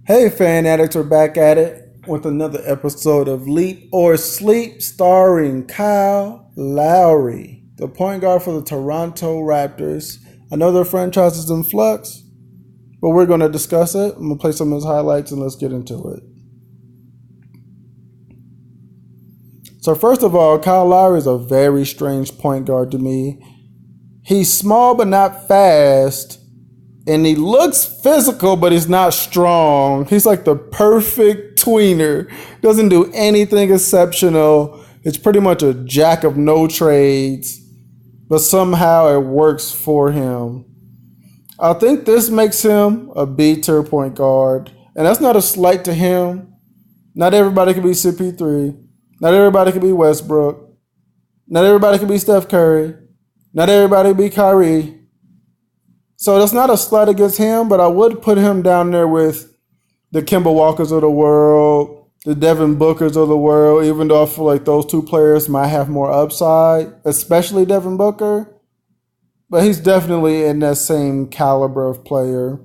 Hey, fan addicts, we're back at it with another episode of Leap or Sleep, starring Kyle Lowry, the point guard for the Toronto Raptors. I know their franchise is in flux, but we're going to discuss it. I'm going to play some of his highlights and let's get into it. So, first of all, Kyle Lowry is a very strange point guard to me. He's small but not fast. And he looks physical, but he's not strong. He's like the perfect tweener. Doesn't do anything exceptional. It's pretty much a jack of no trades, but somehow it works for him. I think this makes him a B-tier point guard. And that's not a slight to him. Not everybody can be CP3. Not everybody can be Westbrook. Not everybody can be Steph Curry. Not everybody can be Kyrie. So that's not a slight against him, but I would put him down there with the Kemba Walkers of the world, the Devin Bookers of the world, even though I feel like those two players might have more upside, especially Devin Booker. But he's definitely in that same caliber of player.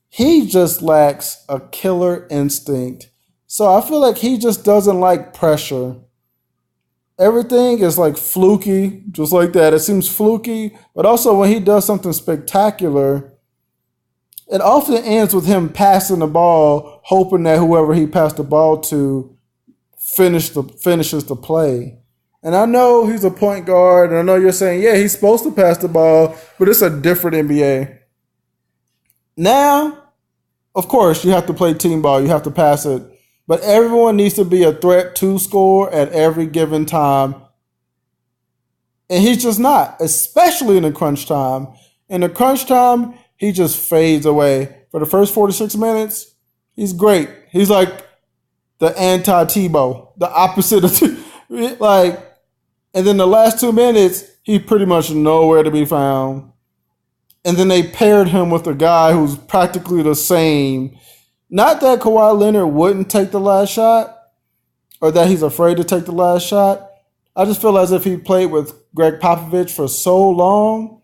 He just lacks a killer instinct. So I feel like he just doesn't like pressure. Everything is like fluky, just like that. It seems fluky, but also when he does something spectacular, it often ends with him passing the ball, hoping that whoever he passed the ball to finishes the play. And I know he's a point guard, and I know you're saying, yeah, he's supposed to pass the ball, but it's a different NBA. Now, of course, you have to play team ball. You have to pass it. But everyone needs to be a threat to score at every given time. And he's just not, especially in the crunch time. In the crunch time, he just fades away. For the first 46 minutes, he's great. He's like the anti-Tebow, the opposite of and then the last 2 minutes, he's pretty much nowhere to be found. And then they paired him with a guy who's practically the same. Not that Kawhi Leonard wouldn't take the last shot or that he's afraid to take the last shot. I just feel as if he played with Greg Popovich for so long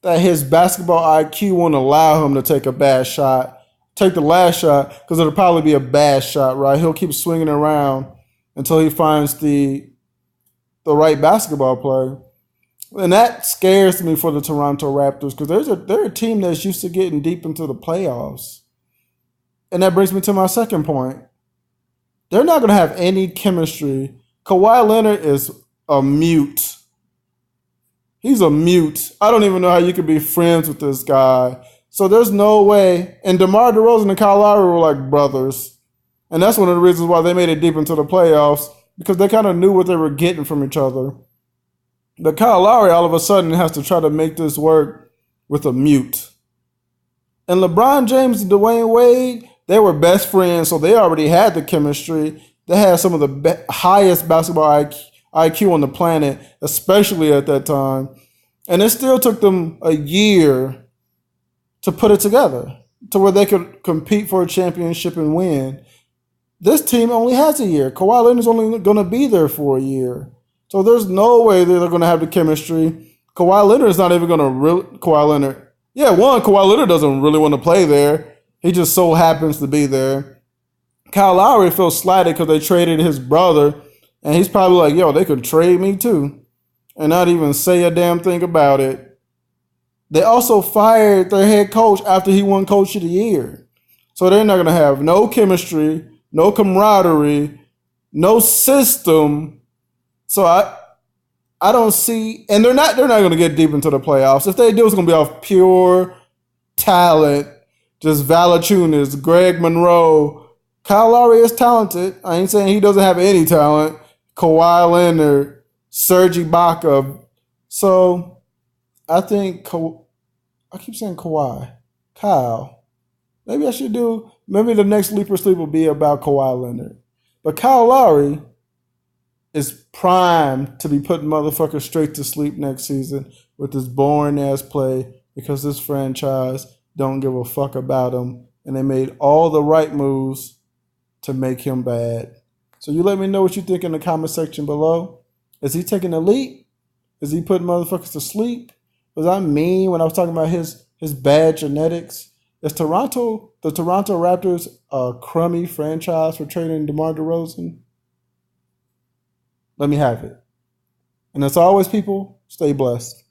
that his basketball IQ won't allow him to take a bad shot. Take the last shot because it'll probably be a bad shot, right? He'll keep swinging around until he finds the right basketball play. And that scares me for the Toronto Raptors because they're a team that's used to getting deep into the playoffs. And that brings me to my second point. They're not going to have any chemistry. Kawhi Leonard is a mute. He's a mute. I don't even know how you could be friends with this guy. So there's no way. And DeMar DeRozan and Kyle Lowry were like brothers. And that's one of the reasons why they made it deep into the playoffs, because they kind of knew what they were getting from each other. But Kyle Lowry all of a sudden has to try to make this work with a mute. And LeBron James and Dwayne Wade, they were best friends, so they already had the chemistry. They had some of the highest basketball IQ on the planet, especially at that time. And it still took them a year to put it together to where they could compete for a championship and win. This team only has a year. Kawhi Leonard's only going to be there for a year. So there's no way they're going to have the chemistry. Kawhi Leonard's not even going to really... Kawhi Leonard doesn't really want to play there. He just so happens to be there. Kyle Lowry feels slighted because they traded his brother. And he's probably like, yo, they could trade me too. And not even say a damn thing about it. They also fired their head coach after he won Coach of the Year. So they're not going to have no chemistry, no camaraderie, no system. So I don't see, and they're not going to get deep into the playoffs. If they do, it's going to be off pure talent. Just Valanciunas, Greg Monroe. Kyle Lowry is talented. I ain't saying he doesn't have any talent. Kawhi Leonard, Serge Ibaka. So I think I keep saying Kawhi. Kyle. Maybe the next Leap or Sleep will be about Kawhi Leonard. But Kyle Lowry is primed to be putting motherfuckers straight to sleep next season with this boring ass play because this franchise don't give a fuck about him, and they made all the right moves to make him bad. So you let me know what you think in the comment section below. Is he taking a leap? Is he putting motherfuckers to sleep? Was I mean when I was talking about his bad genetics? Is the Toronto Raptors a crummy franchise for trading DeMar DeRozan? Let me have it. And as always, people, stay blessed.